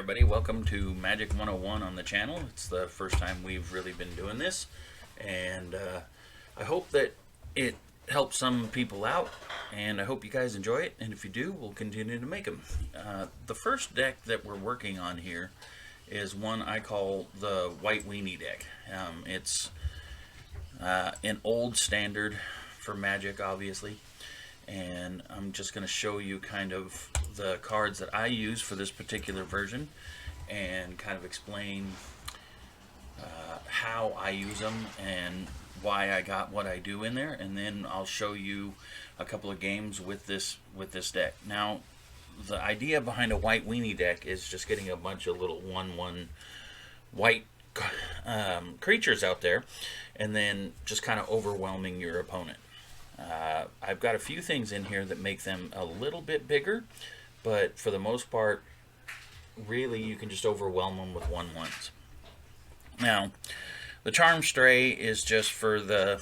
everybody, welcome to Magic 101 on the channel. It's the first time we've really been doing this, and I hope that it helps some people out, and I hope you guys enjoy it, and if you do, we'll continue to make them. The first deck that we're working on here is one I call the White Weenie deck. It's an old standard for Magic, obviously, and I'm just going to show you kind of the cards that I use for this particular version and kind of explain how I use them and why I got what I do in there, and then I'll show you a couple of games with this deck. Now, the idea behind a White Weenie deck is just getting a bunch of little 1/1 white creatures out there and then just kind of overwhelming your opponent. I've got a few things in here that make them a little bit bigger, but for the most part, really you can just overwhelm them with 1/1s. Now, the Charm Stray is just for the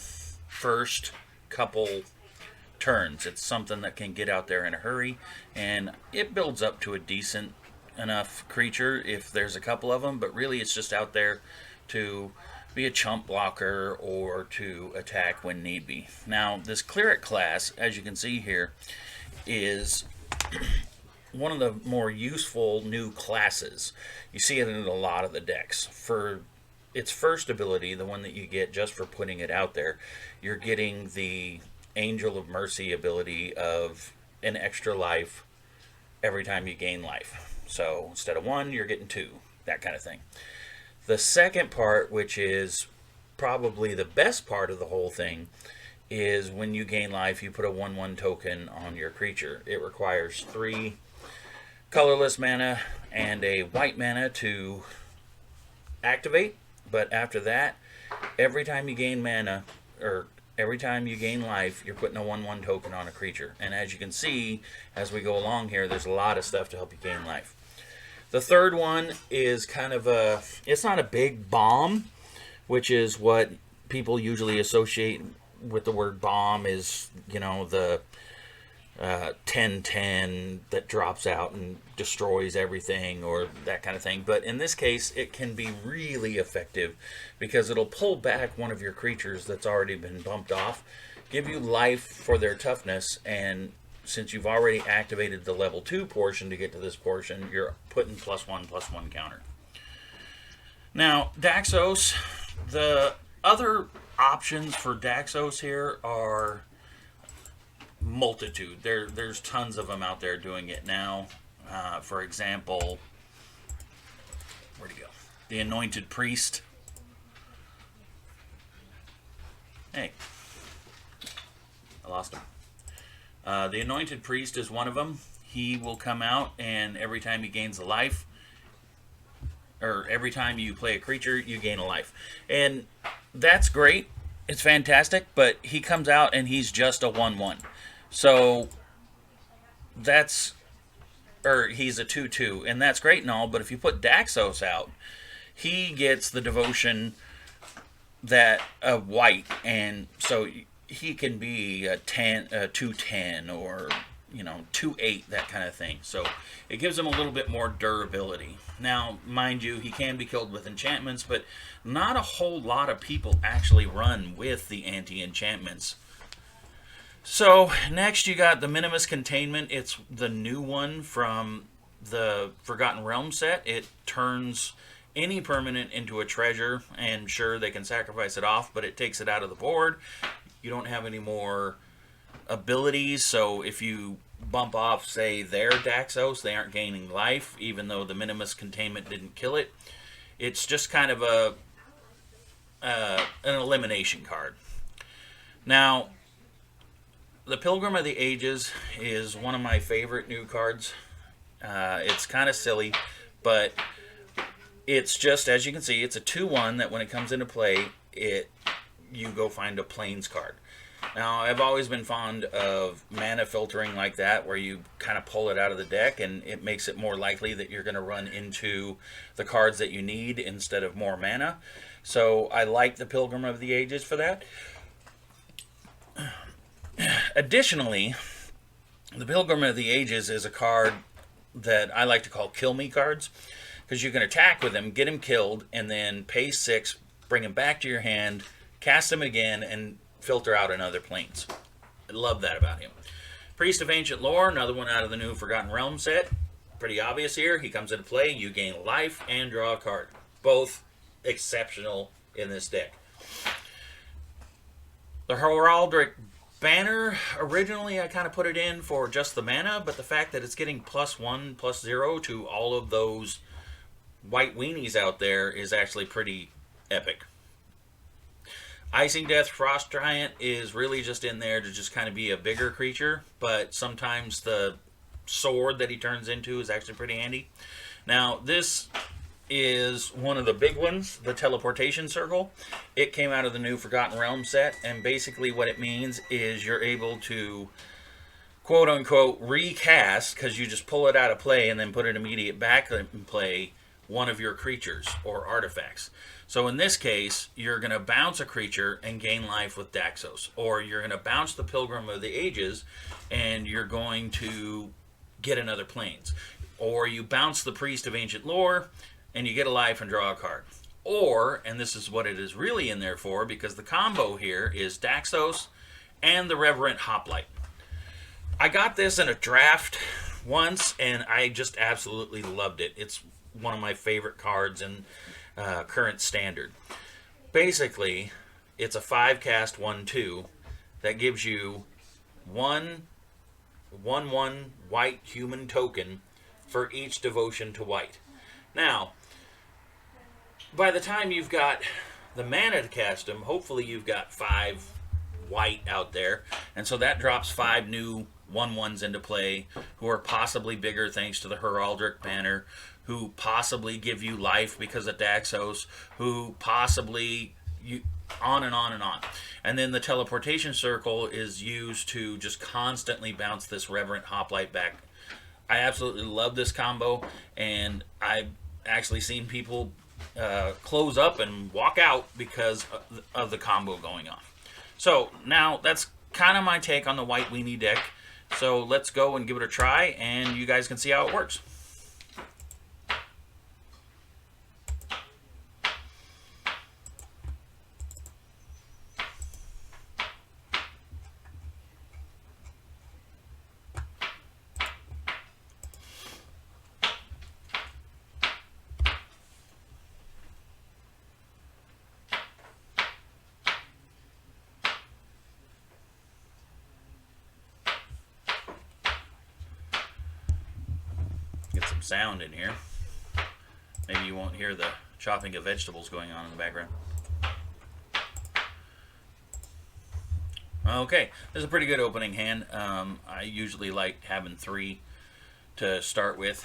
first couple turns. It's something that can get out there in a hurry, and it builds up to a decent enough creature if there's a couple of them, but really it's just out there to be a chump blocker or to attack when need be. Now, this Cleric class, as you can see here, is one of the more useful new classes. You see it in a lot of the decks. For its first ability, the one that you get just for putting it out there, you're getting the Angel of Mercy ability of an extra life every time you gain life. So instead of 1, you're getting 2, that kind of thing. The second part, which is probably the best part of the whole thing, is when you gain life, you put a 1/1 token on your creature. It requires 3 colorless mana and a white mana to activate, but after that, every time you gain mana, or every time you gain life, you're putting a 1/1 token on a creature. And as you can see, as we go along here, there's a lot of stuff to help you gain life. The third one is kind of it's not a big bomb, which is what people usually associate with the word bomb is, you know, the 10/10 that drops out and destroys everything or that kind of thing. But in this case, it can be really effective because it'll pull back one of your creatures that's already been bumped off, give you life for their toughness, and since you've already activated the level 2 portion to get to this portion, you're putting +1/+1 counter. Now, Daxos, the other options for Daxos here are multitude. There's tons of them out there doing it now. For example, where'd he go? The Anointed Priest. Hey, I lost him. The Anointed Priest is one of them. He will come out, and every time he gains a life, or every time you play a creature, you gain a life. And that's great. It's fantastic, but he comes out and he's just a 1/1. So that's, or he's a 2/2, and that's great and all, but if you put Daxos out, he gets the devotion that of white, and so he can be a 2/10 or, you know, 2/8, that kind of thing. So it gives him a little bit more durability. Now, mind you, he can be killed with enchantments, but not a whole lot of people actually run with the anti-enchantments. So next you got the Minimus Containment. It's the new one from the Forgotten Realms set. It turns any permanent into a treasure, and sure, they can sacrifice it off, but it takes it out of the board. You don't have any more abilities, so if you bump off, say, their Daxos, they aren't gaining life, even though the Minimus Containment didn't kill it. It's just kind of an elimination card. Now, the Pilgrim of the Ages is one of my favorite new cards. It's kind of silly, but it's just, as you can see, it's a 2/1 that when it comes into play, you go find a Plains card. Now, I've always been fond of mana filtering like that, where you kind of pull it out of the deck, and it makes it more likely that you're going to run into the cards that you need instead of more mana. So I like the Pilgrim of the Ages for that. Additionally, the Pilgrim of the Ages is a card that I like to call kill me cards. because you can attack with him, get him killed, and then pay 6, bring him back to your hand, cast him again, and filter out another planes. I love that about him. Priest of Ancient Lore, another one out of the new Forgotten Realms set. Pretty obvious here. He comes into play. You gain life and draw a card. Both exceptional in this deck. The Heraldic Banner, originally I kind of put it in for just the mana, but the fact that it's getting +1, +0 to all of those white weenies out there is actually pretty epic. Icing Death Frost Giant is really just in there to just kind of be a bigger creature, but sometimes the sword that he turns into is actually pretty handy. Now, this is one of the big ones, the Teleportation Circle. It came out of the new Forgotten Realms set, and basically what it means is you're able to quote-unquote recast, because you just pull it out of play and then put it immediate back in play, one of your creatures or artifacts. So in this case, you're going to bounce a creature and gain life with Daxos, or you're going to bounce the Pilgrim of the Ages and you're going to get another planes, or you bounce the Priest of Ancient Lore and you get a life and draw a card. Or, and this is what it is really in there for, because the combo here is Daxos and the Reverent Hoplite. I got this in a draft once and I just absolutely loved it. It's one of my favorite cards in current standard. Basically, it's a 5-cast 1/2 that gives you 1/1 white human token for each devotion to white. Now, by the time you've got the mana to cast him, hopefully you've got 5 white out there, and so that drops 5 new 1/1s into play, who are possibly bigger thanks to the Heraldic Banner, who possibly give you life because of Daxos, who possibly on and on and on. And then the Teleportation Circle is used to just constantly bounce this Reverent Hoplite back. I absolutely love this combo, and I've actually seen people close up and walk out because of the combo going on. So now that's kind of my take on the White Weenie deck. So let's go and give it a try, and you guys can see how it works. Get some sound in here. Maybe you won't hear the chopping of vegetables going on in the background. Okay, this is a pretty good opening hand. I usually like having 3 to start with.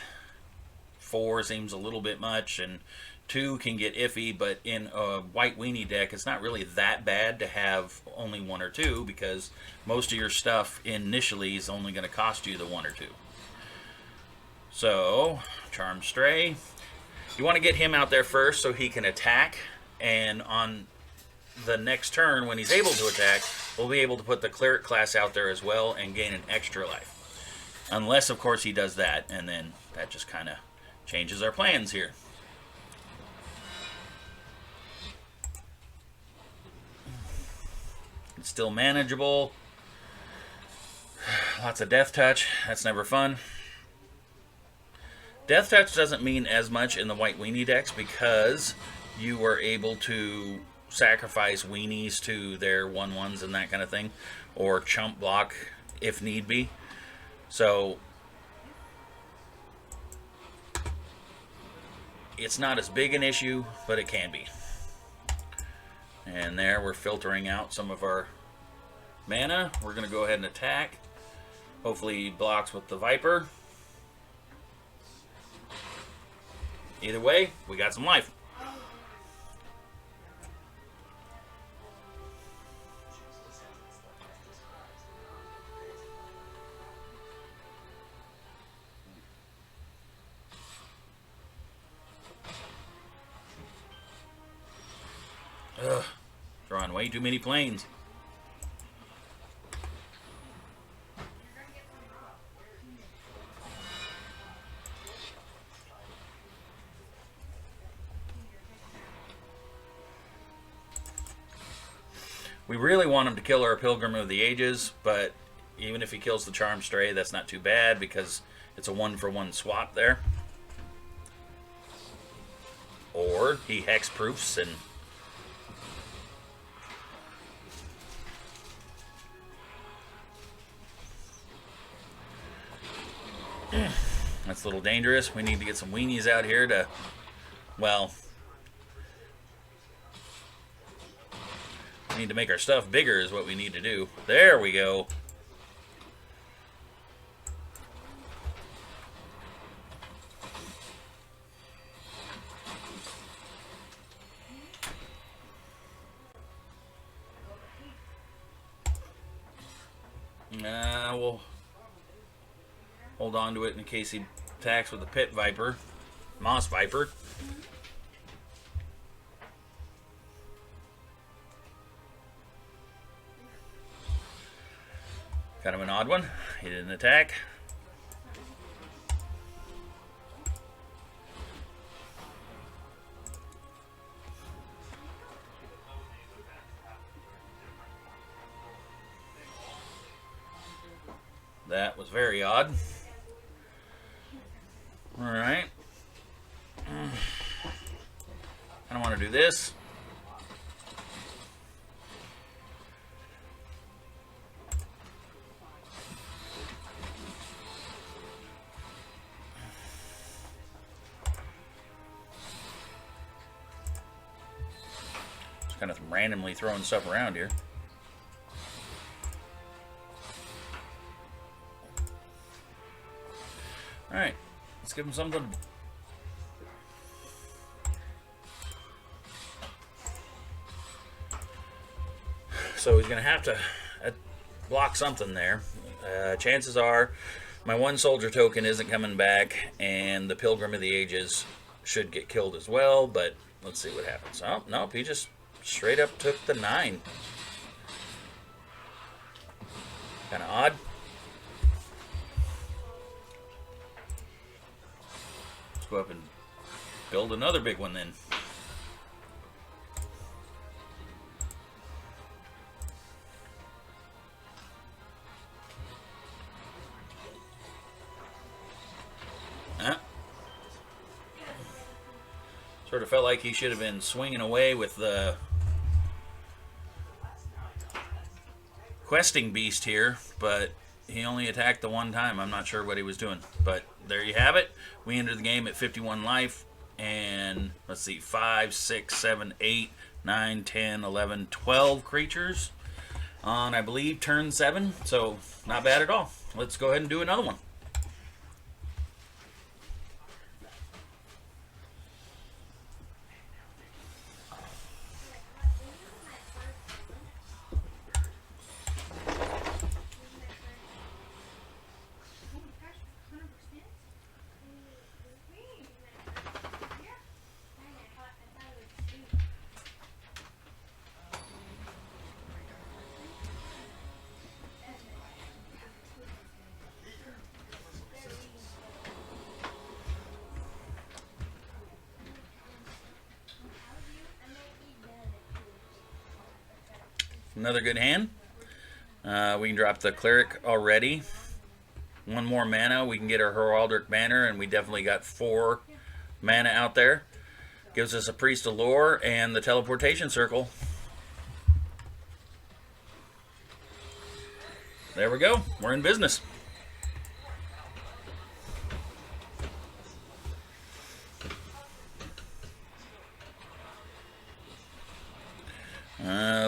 4 seems a little bit much, and 2 can get iffy, but in a White Weenie deck, it's not really that bad to have only 1 or 2, because most of your stuff initially is only going to cost you the 1 or 2. So, Charmed Stray. You want to get him out there first so he can attack, and on the next turn, when he's able to attack, we'll be able to put the Cleric class out there as well and gain an extra life. Unless, of course, he does that, and then that just kind of changes our plans here. It's still manageable. Lots of Death Touch. That's never fun. Death Touch doesn't mean as much in the White Weenie decks because you were able to sacrifice weenies to their 1/1s and that kind of thing, or chump block if need be. So it's not as big an issue, but it can be. And there we're filtering out some of our mana. We're going to go ahead and attack. Hopefully he blocks with the Viper. Either way, we got some life. Ugh, drawing way too many planes. We really want him to kill our Pilgrim of the Ages, but even if he kills the Charm Stray, that's not too bad because it's a 1-for-1 swap there. Or he hexproofs and that's a little dangerous. We need to get some weenies out here to, well, we need to make our stuff bigger is what we need to do. There we go. We'll hold on to it in case he attacks with the Pit Viper, Moss Viper. Kind of an odd one. He didn't attack. That was very odd. Alright. I don't want to do this. Just kind of randomly throwing stuff around here. Alright, let's give him something. So he's going to have to block something there. Chances are my one soldier token isn't coming back, and the Pilgrim of the Ages should get killed as well, but let's see what happens. Oh, nope, he just straight up took the 9. Kind of odd. Go up and build another big one then. Sort of felt like he should have been swinging away with the questing beast here, but he only attacked the one time. I'm not sure what he was doing, but there you have it. We entered the game at 51 life, and let's see, 5, 6, 7, 8, 9, 10, 11, 12 creatures on, I believe, turn 7. So not bad at all. Let's go ahead and do another one. Another good hand. We can drop the Cleric already. One more mana, we can get our Heraldic Banner, and we definitely got 4 mana out there. Gives us a Priest of Lore and the Teleportation Circle. There we go. We're in business.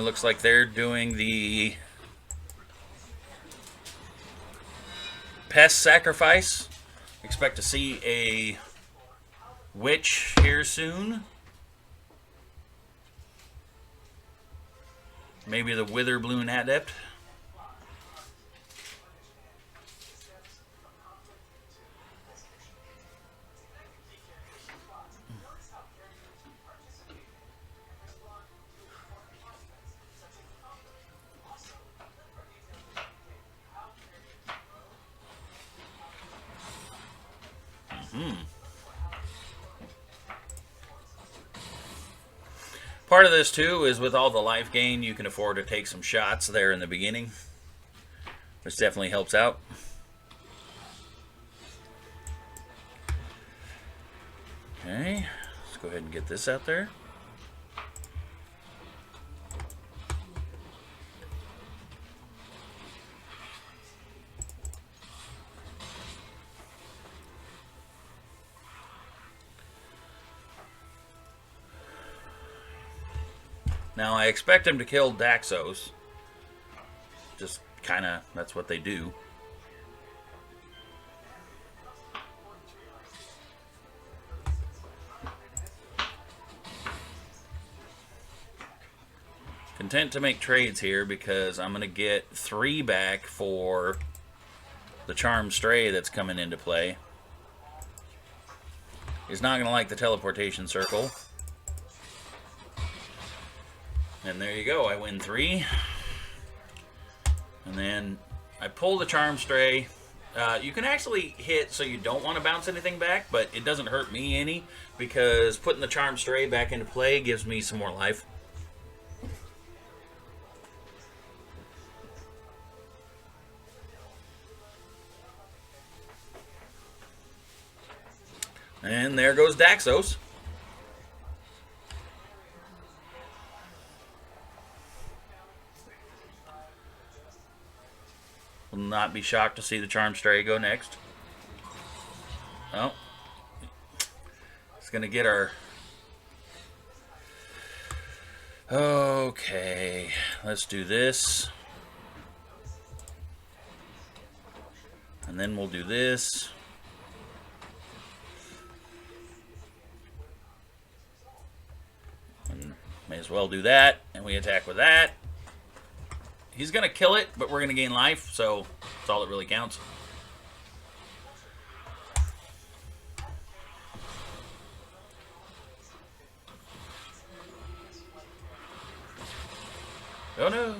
Looks like they're doing the Pest Sacrifice. Expect to see a Witch here soon. Maybe the Witherbloom Adept. Part of this too is with all the life gain, you can afford to take some shots there in the beginning, which definitely helps out. Okay, let's go ahead and get this out there. Now, I expect him to kill Daxos. Just kind of, that's what they do. Content to make trades here because I'm going to get 3 back for the Charmed Stray that's coming into play. He's not going to like the teleportation circle. And there you go, I win 3. And then I pull the Charmed Stray. You can actually hit so you don't want to bounce anything back, but it doesn't hurt me any because putting the Charmed Stray back into play gives me some more life. And there goes Daxos. Will not be shocked to see the Charmed Stray go next. Oh. It's going to get our... Okay. Let's do this. And then we'll do this. And may as well do that. And we attack with that. He's going to kill it, but we're going to gain life, so that's all that really counts. Oh no!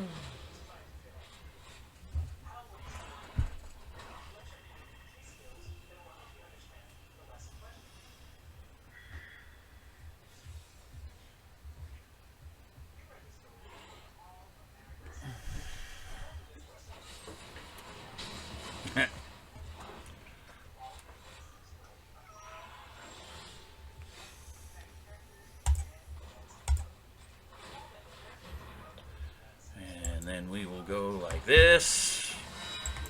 And then we will go like this,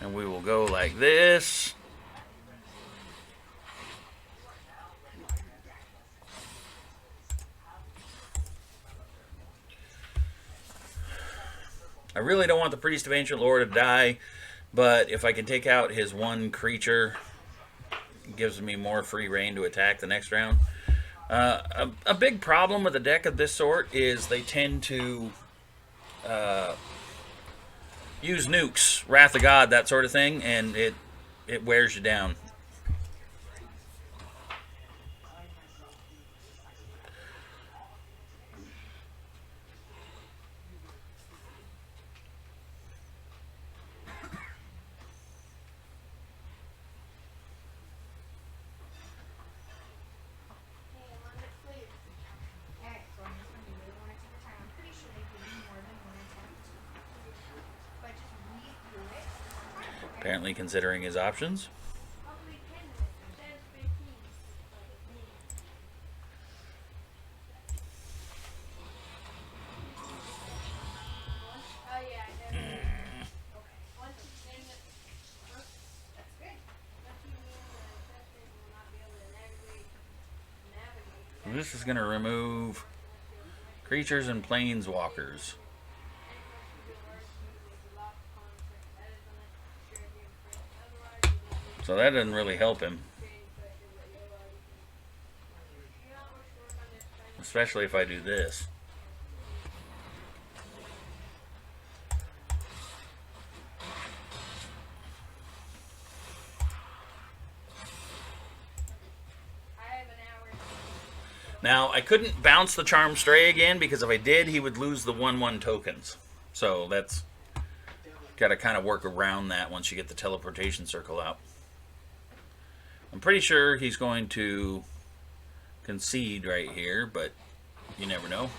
and we will go like this. I really don't want the Priest of Ancient Lore to die, but if I can take out his one creature, it gives me more free reign to attack the next round. A big problem with a deck of this sort is they tend to use nukes, Wrath of God, that sort of thing, and it wears you down. Apparently considering his options. This is going to remove creatures and planeswalkers. So that doesn't really help him. Especially if I do this. Now, I couldn't bounce the Charmed Stray again because if I did, he would lose the 1/1 tokens. So that's got to kind of work around that once you get the teleportation circle out. I'm pretty sure he's going to concede right here, but you never know.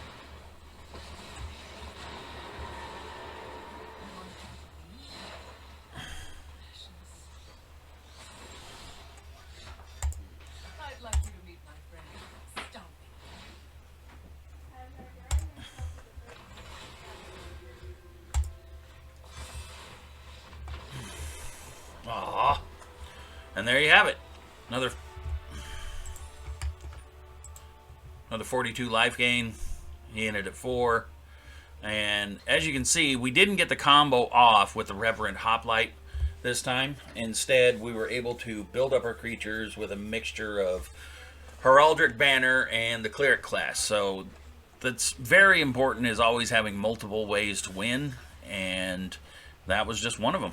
And there you have it. Another 42 life gain. He ended at 4. And as you can see, we didn't get the combo off with the Reverend Hoplite this time. Instead, we were able to build up our creatures with a mixture of Heraldric Banner and the Cleric class. So that's very important, is always having multiple ways to win, and that was just one of them.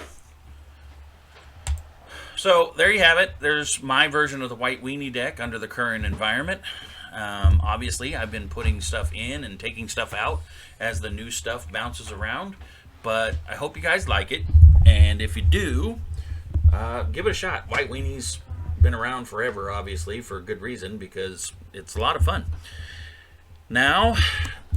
So there you have it. There's my version of the White Weenie deck under the current environment. Obviously, I've been putting stuff in and taking stuff out as the new stuff bounces around, but I hope you guys like it, and if you do, give it a shot. White Weenie's been around forever, obviously, for good reason, because it's a lot of fun. Now,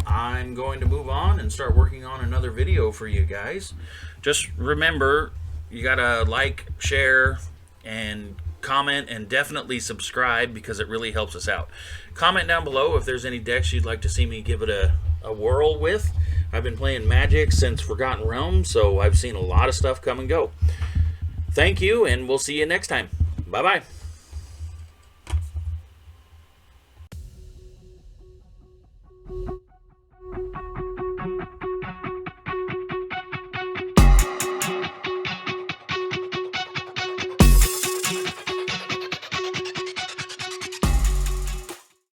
I'm going to move on and start working on another video for you guys. Just remember, you gotta like, share, and comment, and definitely subscribe, because it really helps us out. Comment down below if there's any decks you'd like to see me give it a whirl with. I've been playing Magic since Forgotten Realms, so I've seen a lot of stuff come and go. Thank you, and we'll see you next time. Bye-bye.